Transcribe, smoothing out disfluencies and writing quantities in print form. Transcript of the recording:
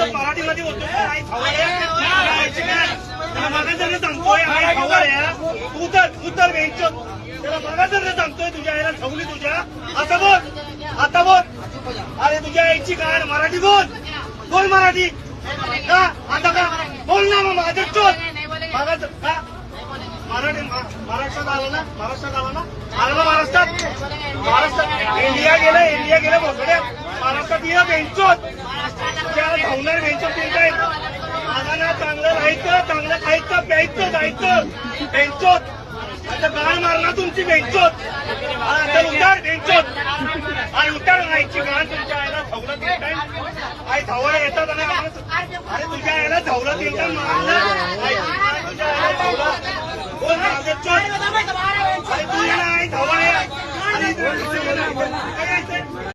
मराठीमध्ये होतो सांगतोय उतर बेंचो त्याला बघायचं सांगतोय तुझ्या आईला ठेवली तुझ्या आता बोल आता बोल अरे तुझ्या आईची काय मराठी बोल बोल मराठी का आता का बोल ना मग माझं चोट बघायचं का मराठी महाराष्ट्रात आला ना आला ना महाराष्ट्रात इंडिया गेलं बोलकडे महाराष्ट्रात ये बेंचोत त्याला धावणार बेंचोत काय आम्हाला चांगलं राहायचं चांगलं खायचं प्यायचं जायचं बेंचोत आता गाण मारणार तुमची बेंचोत आता उतार बेंचोत आणि उतार राहायची गाण तुमच्या आईला धावलं काय आई धावायला येतात अरे तुझ्या आईला धावलं तिथं मारलं तुझ्या आईला धावलं बोल ना तू आई धावा